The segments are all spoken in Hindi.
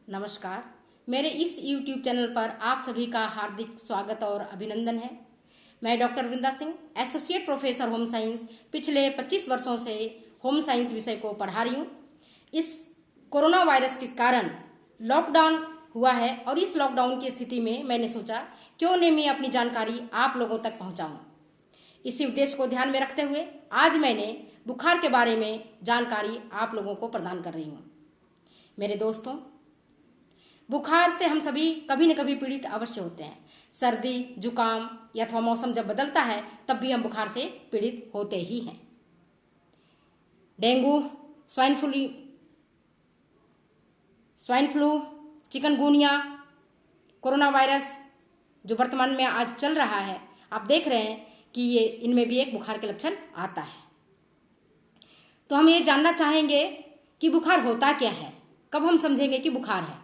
नमस्कार। मेरे इस YouTube चैनल पर आप सभी का हार्दिक स्वागत और अभिनंदन है। मैं doctor Vrinda Singh, associate professor home science, पिछले 25 वर्षों से होम साइंस विषय को पढ़ा रही हूँ। इस कोरोना वायरस के कारण लॉकडाउन हुआ है और इस लॉकडाउन की स्थिति में मैंने सोचा क्यों नहीं मैं अपनी जानकारी आप लोगों तक पहुँचाऊँ। इसी उद्देश्य को ध्यान में रखते हुए आज मैंने बुखार के बारे में जानकारी आप लोगों को प्रदान कर रही हूँ। मेरे दोस्तों, बुखार से हम सभी कभी न कभी पीड़ित अवश्य होते हैं। सर्दी, जुकाम या अथवा मौसम जब बदलता है तब भी हम बुखार से पीड़ित होते ही हैं। Dengue, swine flu, chikungunya, corona virus जो वर्तमान में आज चल रहा है, आप देख रहे हैं कि ये इनमें भी एक बुखार के लक्षण आता है। तो हम ये जानना चाहेंगे कि बुखार होता क्या है, कब हम समझेंगे कि बुखार है।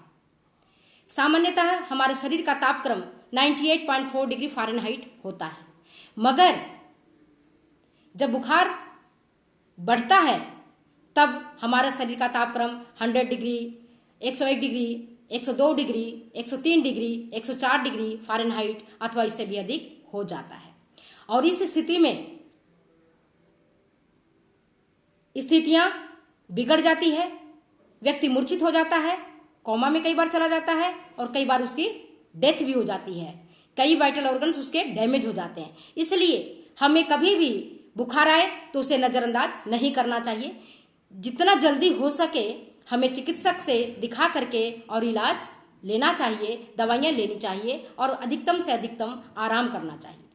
सामान्यतः हमारे शरीर का तापक्रम 98.4 डिग्री फ़ारेनहाइट होता है, मगर जब बुखार बढ़ता है तब हमारे शरीर का तापक्रम 100 degree, 101 degree, 102 degree, 103 degree, 104 degree Fahrenheit अथवा इससे भी अधिक हो जाता है। और इस स्थिति में स्थितियां बिगड़ जाती है, व्यक्ति मूर्छित हो जाता है, कोमा में कई बार चला जाता है और कई बार उसकी डेथ भी हो जाती है। कई वाइटल ऑर्गन्स उसके डैमेज हो जाते हैं। इसलिए हमें कभी भी बुखार आए तो उसे नज़रअंदाज नहीं करना चाहिए। जितना जल्दी हो सके हमें चिकित्सक से दिखा करके और इलाज लेना चाहिए, दवाइयाँ लेनी चाहिए और अधिकतम से अधिकतम आराम करना चाहिए।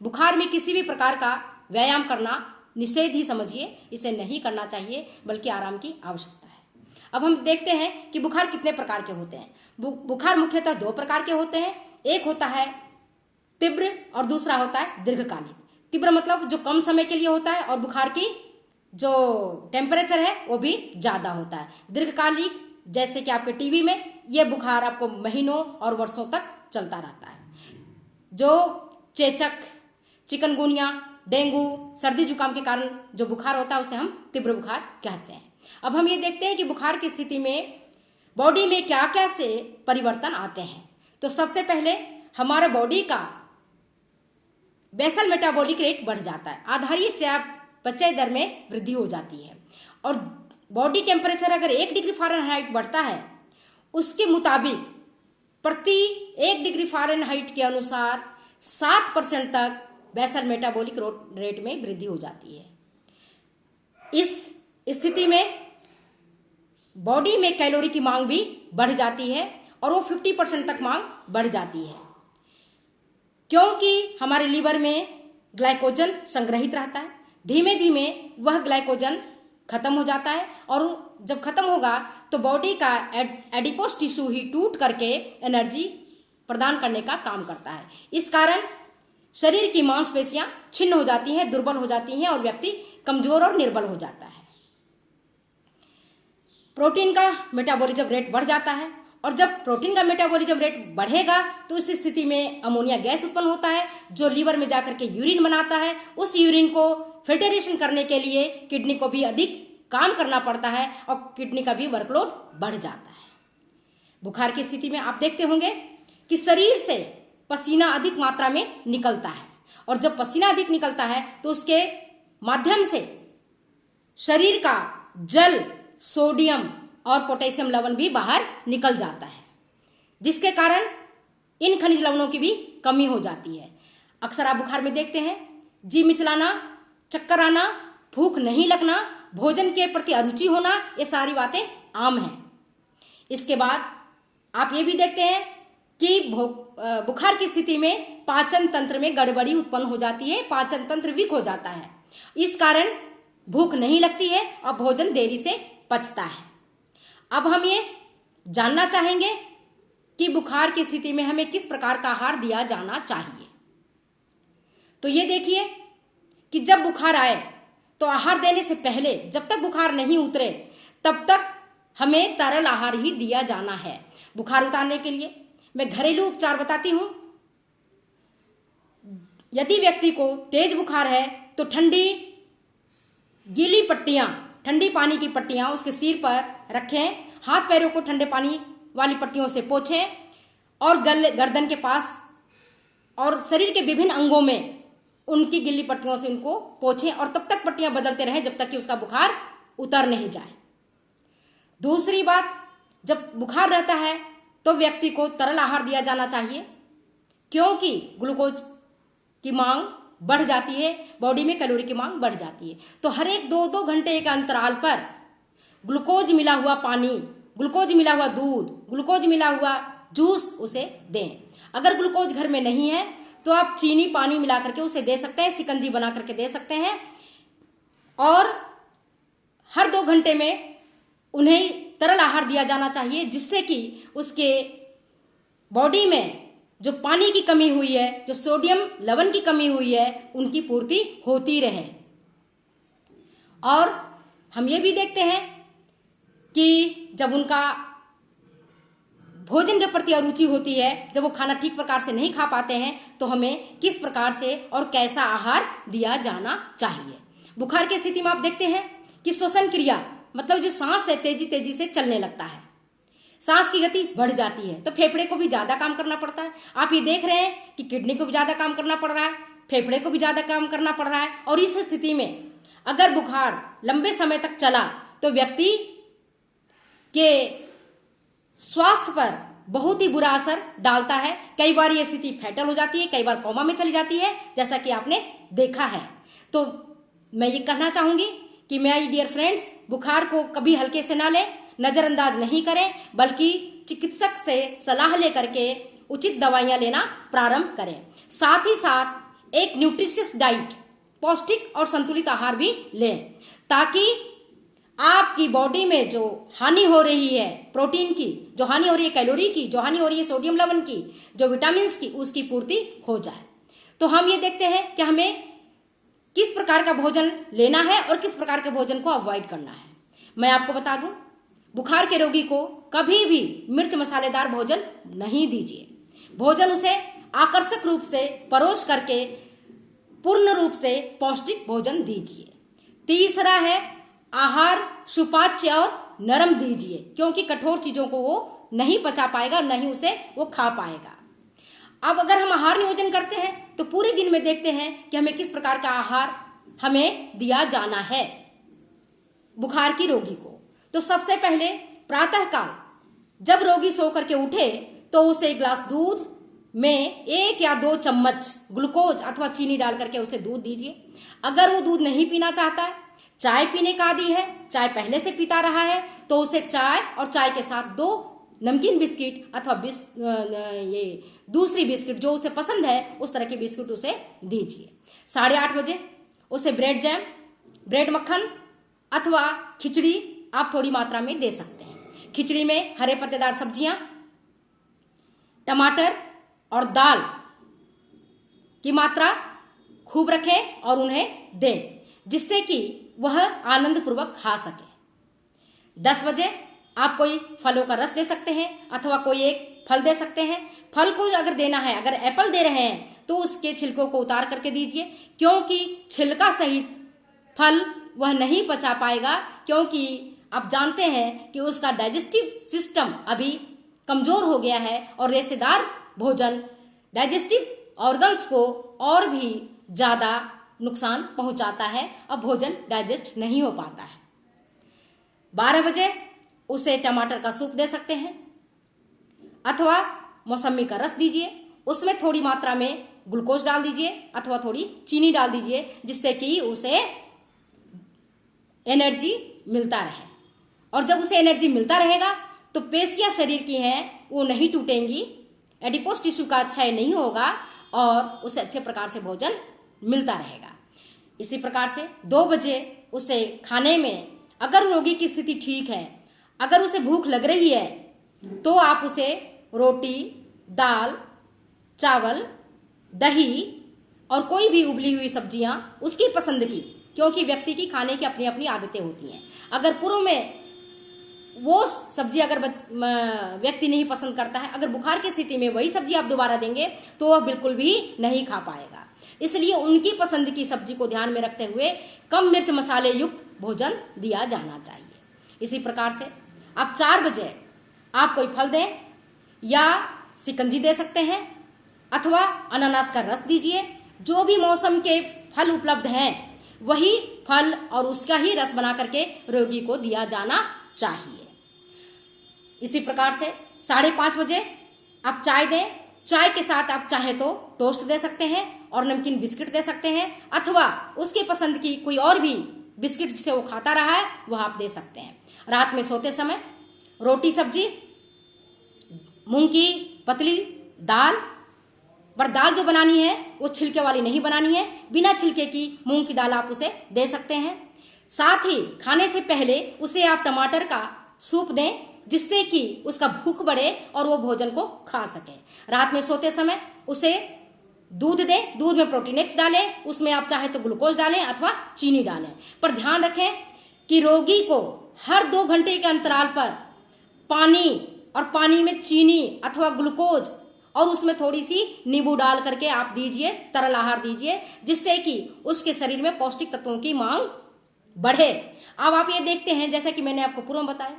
बुखार में किसी भी प्रकार का व्यायाम करना निषेध ही समझिए, इसे नहीं करना चाहिए, बल्कि आराम की आवश्यकता है। अब हम देखते हैं कि बुखार कितने प्रकार के होते हैं। बुखार मुख्यतः दो प्रकार के होते हैं। एक होता है तीव्र और दूसरा होता है दीर्घकालिक। तीव्र मतलब जो कम समय के लिए होता है और बुखार की जो टेम्परेचर है वो भी ज्यादा होता है। दीर्घकालिक जैसे कि आपके टीबी में ये बुखार आपको महीनों और वर्षों तक चलता रहता है। जो चेचक, चिकनगुनिया, डेंगू, सर्दी जुकाम के कारण जो बुखार होता है उसे हम तीव्र बुखार कहते हैं। अब हम ये देखते हैं कि बुखार की स्थिति में बॉडी में क्या क्या से परिवर्तन आते हैं। तो सबसे पहले हमारे बॉडी का बेसल मेटाबॉलिक रेट बढ़ जाता है, आधारीय चयापचय दर में वृद्धि हो जाती है। और बॉडी टेम्परेचर अगर 1 डिग्री फ़ारेनहाइट बढ़ता है, उसके मुताबिक प्रति 1 डिग्री फ़ारेनहाइट के अनुसार 7% तक बेसल मेटाबॉलिक रेट में वृद्धि हो जाती है। इस स्थिति में बॉडी में कैलोरी की मांग भी बढ़ जाती है और वो 50% तक मांग बढ़ जाती है, क्योंकि हमारे लीवर में ग्लाइकोजन संग्रहित रहता है। धीमे धीमे वह ग्लाइकोजन खत्म हो जाता है और जब खत्म होगा तो बॉडी का एडिपोस टिश्यू ही टूट करके एनर्जी प्रदान करने का काम करता है। इस कारण शरीर की मांसपेशियां छिन्न हो जाती हैं, दुर्बल हो जाती हैं और व्यक्ति कमजोर और निर्बल हो जाता है। प्रोटीन का मेटाबॉलिज्म रेट बढ़ जाता है और जब प्रोटीन का मेटाबॉलिज्म रेट बढ़ेगा तो उस स्थिति में अमोनिया गैस उत्पन्न होता है, जो लीवर में जाकर के यूरिन बनाता है। उस यूरिन को फिल्टरेशन करने के लिए किडनी को भी अधिक काम करना पड़ता है और किडनी का भी वर्कलोड बढ़ जाता है। बुखार की स्थिति में आप देखते होंगे कि शरीर से पसीना अधिक मात्रा में निकलता है और जब पसीना अधिक निकलता है तो उसके माध्यम से शरीर का जल, सोडियम और पोटेशियम लवण भी बाहर निकल जाता है, जिसके कारण इन खनिज लवणों की भी कमी हो जाती है। अक्सर आप बुखार में देखते हैं जी मिचलाना, चक्कर आना, भूख नहीं लगना, भोजन के प्रति अरुचि होना, ये सारी बातें आम हैं। इसके बाद आप ये भी देखते हैं कि बुखार की स्थिति में पाचन तंत्र में गड़बड़ी उत्पन्न हो जाती है, पाचन तंत्र वीक हो जाता है। इस कारण भूख नहीं लगती है और भोजन देरी से पचता है। अब हम ये जानना चाहेंगे कि बुखार की स्थिति में हमें किस प्रकार का आहार दिया जाना चाहिए। तो ये देखिए कि जब बुखार आए तो आहार देने से पहले जब तक बुखार नहीं उतरे तब तक हमें तरल आहार ही दिया जाना है। बुखार उतारने के लिए मैं घरेलू उपचार बताती हूं। यदि व्यक्ति को तेज बुखार है तो ठंडी गीली पट्टियां, ठंडी पानी की पट्टियां उसके सिर पर रखें। हाथ पैरों को ठंडे पानी वाली पट्टियों से पोछें और गर्दन के पास और शरीर के विभिन्न अंगों में उनकी गिल्ली पट्टियों से उनको पोछें और तब तक पट्टियां बदलते रहें जब तक कि उसका बुखार उतर नहीं जाए। दूसरी बात, जब बुखार रहता है तो व्यक्ति को तरल आहार दिया जाना चाहिए, क्योंकि ग्लूकोज की मांग बढ़ जाती है, बॉडी में कैलोरी की मांग बढ़ जाती है। तो हर एक 2-2 घंटे के अंतराल पर ग्लूकोज मिला हुआ पानी, ग्लूकोज मिला हुआ दूध, ग्लूकोज मिला हुआ जूस उसे दें। अगर ग्लूकोज घर में नहीं है तो आप चीनी पानी मिला करके उसे दे सकते हैं, शिकंजी बना करके दे सकते हैं। और हर 2 घंटे में उन्हें तरल आहार दिया जाना चाहिए, जिससे कि उसके बॉडी में जो पानी की कमी हुई है, जो सोडियम लवण की कमी हुई है, उनकी पूर्ति होती रहे। और हम ये भी देखते हैं कि जब उनका भोजन के प्रति अरुचि होती है, जब वो खाना ठीक प्रकार से नहीं खा पाते हैं, तो हमें किस प्रकार से और कैसा आहार दिया जाना चाहिए। बुखार की स्थिति में आप देखते हैं कि श्वसन क्रिया मतलब जो सांस है तेजी तेजी से चलने लगता है, सांस की गति बढ़ जाती है, तो फेफड़े को भी ज्यादा काम करना पड़ता है। आप ये देख रहे हैं कि किडनी को भी ज्यादा काम करना पड़ रहा है, फेफड़े को भी ज्यादा काम करना पड़ रहा है। और इस स्थिति में अगर बुखार लंबे समय तक चला तो व्यक्ति के स्वास्थ्य पर बहुत ही बुरा असर डालता है। कई बार ये स्थिति फैटल हो जाती है, कई बार कोमा में चली जाती है, जैसा कि आपने देखा है। तो मैं ये कहना चाहूंगी कि माय डियर फ्रेंड्स, बुखार को कभी हल्के से ना लें, नजरअंदाज नहीं करें, बल्कि चिकित्सक से सलाह लेकर के उचित दवाइयां लेना प्रारंभ करें। साथ ही साथ एक न्यूट्रिशियस डाइट, पौष्टिक और संतुलित आहार भी लें, ताकि आपकी बॉडी में जो हानि हो रही है प्रोटीन की, जो हानि हो रही है कैलोरी की, जो हानि हो रही है सोडियम लवण की, जो विटामिन की, उसकी पूर्ति हो जाए। तो हम ये देखते हैं कि हमें किस प्रकार का भोजन लेना है और किस प्रकार के भोजन को अवॉइड करना है। मैं आपको बता दूं, बुखार के रोगी को कभी भी मिर्च मसालेदार भोजन नहीं दीजिए। भोजन उसे आकर्षक रूप से परोस करके पूर्ण रूप से पौष्टिक भोजन दीजिए। तीसरा है, आहार सुपाच्य और नरम दीजिए, क्योंकि कठोर चीजों को वो नहीं पचा पाएगा, नहीं उसे वो खा पाएगा। अब अगर हम आहार नियोजन करते हैं तो पूरे दिन में देखते हैं कि हमें किस प्रकार का आहार हमें दिया जाना है बुखार की रोगी को। तो सबसे पहले प्रातः काल जब रोगी सो करके उठे तो उसे एक गिलास दूध में 1 या 2 चम्मच ग्लूकोज अथवा चीनी डाल करके उसे दूध दीजिए। अगर वो दूध नहीं पीना चाहता है, चाय पीने का आदी है, चाय पहले से पीता रहा है, तो उसे चाय और चाय के साथ 2 नमकीन बिस्किट अथवा ये दूसरी बिस्किट जो उसे पसंद है उस तरह के बिस्किट उसे दीजिए। 8:30 बजे उसे ब्रेड जैम, ब्रेड मक्खन अथवा खिचड़ी आप थोड़ी मात्रा में दे सकते हैं। खिचड़ी में हरे पत्तेदार सब्जियां, टमाटर और दाल की मात्रा खूब रखें और उन्हें दें, जिससे कि वह आनंद पूर्वक खा सके। 10 बजे आप कोई फलों का रस दे सकते हैं अथवा कोई एक फल दे सकते हैं। फल को अगर देना है, अगर एप्पल दे रहे हैं तो उसके छिलकों को उतार करके दीजिए, क्योंकि छिलका सहित फल वह नहीं पचा पाएगा, क्योंकि आप जानते हैं कि उसका डाइजेस्टिव सिस्टम अभी कमजोर हो गया है और रेशेदार भोजन डाइजेस्टिव ऑर्गन्स को और भी ज्यादा नुकसान पहुंचाता है, अब भोजन डाइजेस्ट नहीं हो पाता है। 12 बजे उसे टमाटर का सूप दे सकते हैं अथवा मौसमी का रस दीजिए, उसमें थोड़ी मात्रा में ग्लूकोज डाल दीजिए अथवा थोड़ी चीनी डाल दीजिए, जिससे कि उसे एनर्जी मिलता रहे। और जब उसे एनर्जी मिलता रहेगा तो पेशियां शरीर की हैं वो नहीं टूटेंगी, एडिपोस टिश्यू का क्षय नहीं होगा और उसे अच्छे प्रकार से भोजन मिलता रहेगा। इसी प्रकार से 2 बजे उसे खाने में, अगर रोगी की स्थिति ठीक है, अगर उसे भूख लग रही है, तो आप उसे रोटी, दाल, चावल, दही और कोई भी उबली हुई सब्जियां उसकी पसंद की, क्योंकि व्यक्ति की खाने की अपनी अपनी आदतें होती हैं। अगर पूर्व में वो सब्जी अगर व्यक्ति नहीं पसंद करता है, अगर बुखार की स्थिति में वही सब्जी आप दोबारा देंगे तो वह बिल्कुल भी नहीं खा पाएगा। इसलिए उनकी पसंद की सब्जी को ध्यान में रखते हुए कम मिर्च मसाले युक्त भोजन दिया जाना चाहिए। इसी प्रकार से आप 4 बजे आप कोई फल दें या शिकंजी दे सकते हैं अथवा अनानास का रस दीजिए। जो भी मौसम के फल उपलब्ध हैं वही फल और उसका ही रस बना करके रोगी को दिया जाना चाहिए। इसी प्रकार से 5:30 बजे आप चाय दें। चाय के साथ आप चाहे तो टोस्ट दे सकते हैं और नमकीन बिस्किट दे सकते हैं अथवा उसकी पसंद की कोई और भी बिस्किट जिसे वो खाता रहा है वह आप दे सकते हैं। रात में सोते समय रोटी सब्जी, मूंग की पतली दाल, पर दाल जो बनानी है वो छिलके वाली नहीं बनानी है, बिना छिलके की मूंग की दाल आप उसे दे सकते हैं। साथ ही खाने से पहले उसे आप टमाटर का सूप दें जिससे कि उसका भूख बढ़े और वो भोजन को खा सके। रात में सोते समय उसे दूध दें, दूध में प्रोटीन एक्स डालें, उसमें आप चाहे तो ग्लूकोज डालें अथवा चीनी डालें। पर ध्यान रखें कि रोगी को हर 2 घंटे के अंतराल पर पानी और पानी में चीनी अथवा ग्लूकोज और उसमें थोड़ी सी नींबू डाल करके आप दीजिए, तरल आहार दीजिए, जिससे कि उसके शरीर में पौष्टिक तत्वों की मांग बढ़े। अब आप ये देखते हैं जैसे कि मैंने आपको पूर्व में बताया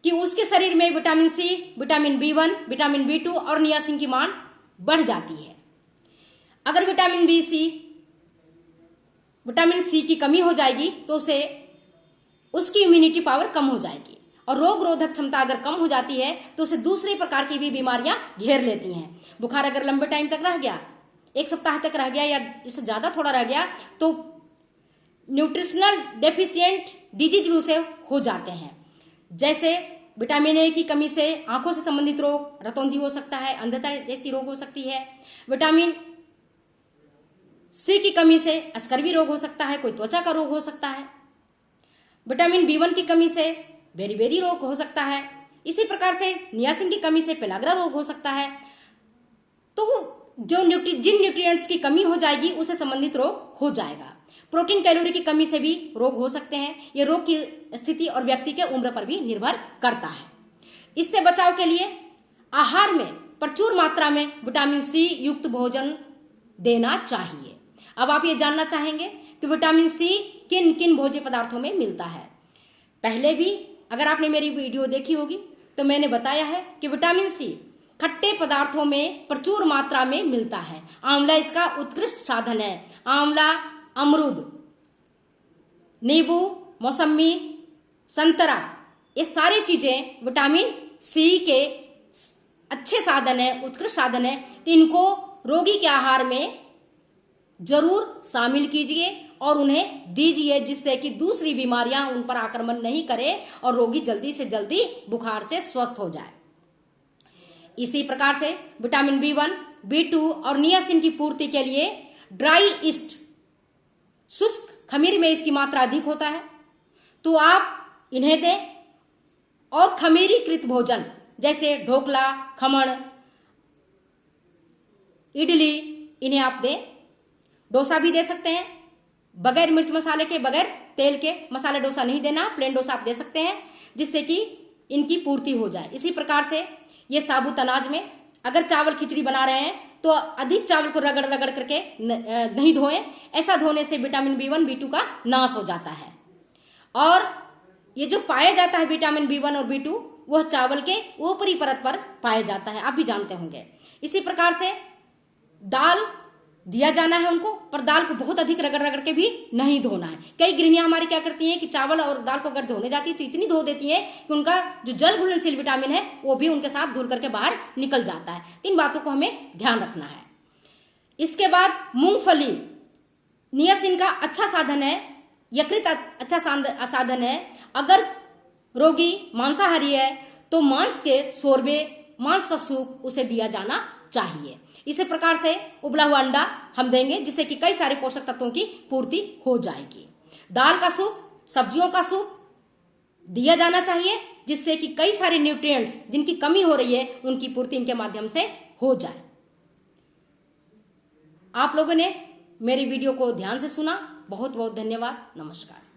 कि उसके शरीर में vitamin C, vitamin B1, vitamin B2 और नियासिन की मांग बढ़ जाती है। अगर विटामिन सी की कमी हो जाएगी तो उसे उसकी इम्यूनिटी पावर कम हो जाएगी और रोग रोधक क्षमता अगर कम हो जाती है तो उसे दूसरे प्रकार की भी बीमारियां घेर लेती हैं। बुखार अगर लंबे टाइम तक रह गया, 1 सप्ताह तक रह गया या इससे ज्यादा थोड़ा रह गया तो न्यूट्रिशनल डेफिशिएंट डिजीज भी उसे हो जाते हैं। जैसे विटामिन ए की कमी से आंखों से संबंधित रोग, रतौंधी हो सकता है, अंधता जैसी रोग हो सकती है। विटामिन सी की कमी से स्कर्वी रोग हो सकता है, कोई त्वचा का रोग हो सकता है। विटामिन B1 की कमी से बेरी रोग हो सकता है। इसी प्रकार से नियासिन की कमी से पेलाग्रा रोग हो सकता है। तो जिन न्यूट्रिएंट्स की कमी हो जाएगी उससे संबंधित रोग हो जाएगा। प्रोटीन कैलोरी की कमी से भी रोग हो सकते हैं। ये रोग की स्थिति और व्यक्ति के उम्र पर भी निर्भर करता है। इससे बचाव के लिए आहार में प्रचुर मात्रा में विटामिन सी युक्त भोजन देना चाहिए। अब आप ये जानना चाहेंगे कि विटामिन सी किन किन भोज्य पदार्थों में मिलता है। पहले भी अगर आपने मेरी वीडियो देखी होगी तो मैंने बताया है कि विटामिन सी खट्टे पदार्थों में प्रचुर मात्रा में मिलता है। आंवला इसका उत्कृष्ट साधन है। आंवला, अमरूद, नींबू, मौसमी, संतरा, ये सारी चीजें विटामिन सी के अच्छे साधन है, उत्कृष्ट साधन है। तो इनको रोगी के आहार में जरूर शामिल कीजिए और उन्हें दीजिए, जिससे कि दूसरी बीमारियां उन पर आक्रमण नहीं करे और रोगी जल्दी से जल्दी बुखार से स्वस्थ हो जाए। इसी प्रकार से विटामिन B1, B2 और नियासिन की पूर्ति के लिए ड्राई ईस्ट, शुष्क खमीर में इसकी मात्रा अधिक होता है, तो आप इन्हें दें। और खमीरीकृत भोजन जैसे ढोकला, खमण, इडली, इन्हें आप दें। डोसा भी दे सकते हैं, बगैर मिर्च मसाले के, बगैर तेल के। मसाला डोसा नहीं देना, प्लेन डोसा आप दे सकते हैं, जिससे कि इनकी पूर्ति हो जाए। इसी प्रकार से ये साबुत अनाज में अगर चावल खिचड़ी बना रहे हैं तो अधिक चावल को रगड़ रगड़ करके नहीं धोएं। ऐसा धोने से विटामिन B1, B2 का नाश हो जाता है। और ये जो पाया जाता है विटामिन B1 और B2 वह चावल के ऊपरी परत पर पाया जाता है, आप भी जानते होंगे। इसी प्रकार से दाल दिया जाना है उनको, पर दाल को बहुत अधिक रगड़ रगड़ के भी नहीं धोना है। कई गृहिणियां हमारी क्या करती हैं कि चावल और दाल को अगर धोने जाती है तो इतनी धो देती है कि उनका जो जल घुलनशील विटामिन है वो भी उनके साथ धुल करके बाहर निकल जाता है। इन बातों को हमें ध्यान रखना है। इसके बाद मूंगफली नियासिन का अच्छा साधन है, यकृत अच्छा साधन है। अगर रोगी मांसाहारी है तो मांस के शोरबे, मांस का सूप उसे दिया जाना चाहिए। इसी प्रकार से उबला हुआ अंडा हम देंगे, जिससे कि कई सारे पोषक तत्वों की पूर्ति हो जाएगी। दाल का सूप, सब्जियों का सूप दिया जाना चाहिए, जिससे कि कई सारे न्यूट्रिएंट्स जिनकी कमी हो रही है उनकी पूर्ति इनके माध्यम से हो जाए। आप लोगों ने मेरी वीडियो को ध्यान से सुना, बहुत बहुत धन्यवाद। नमस्कार।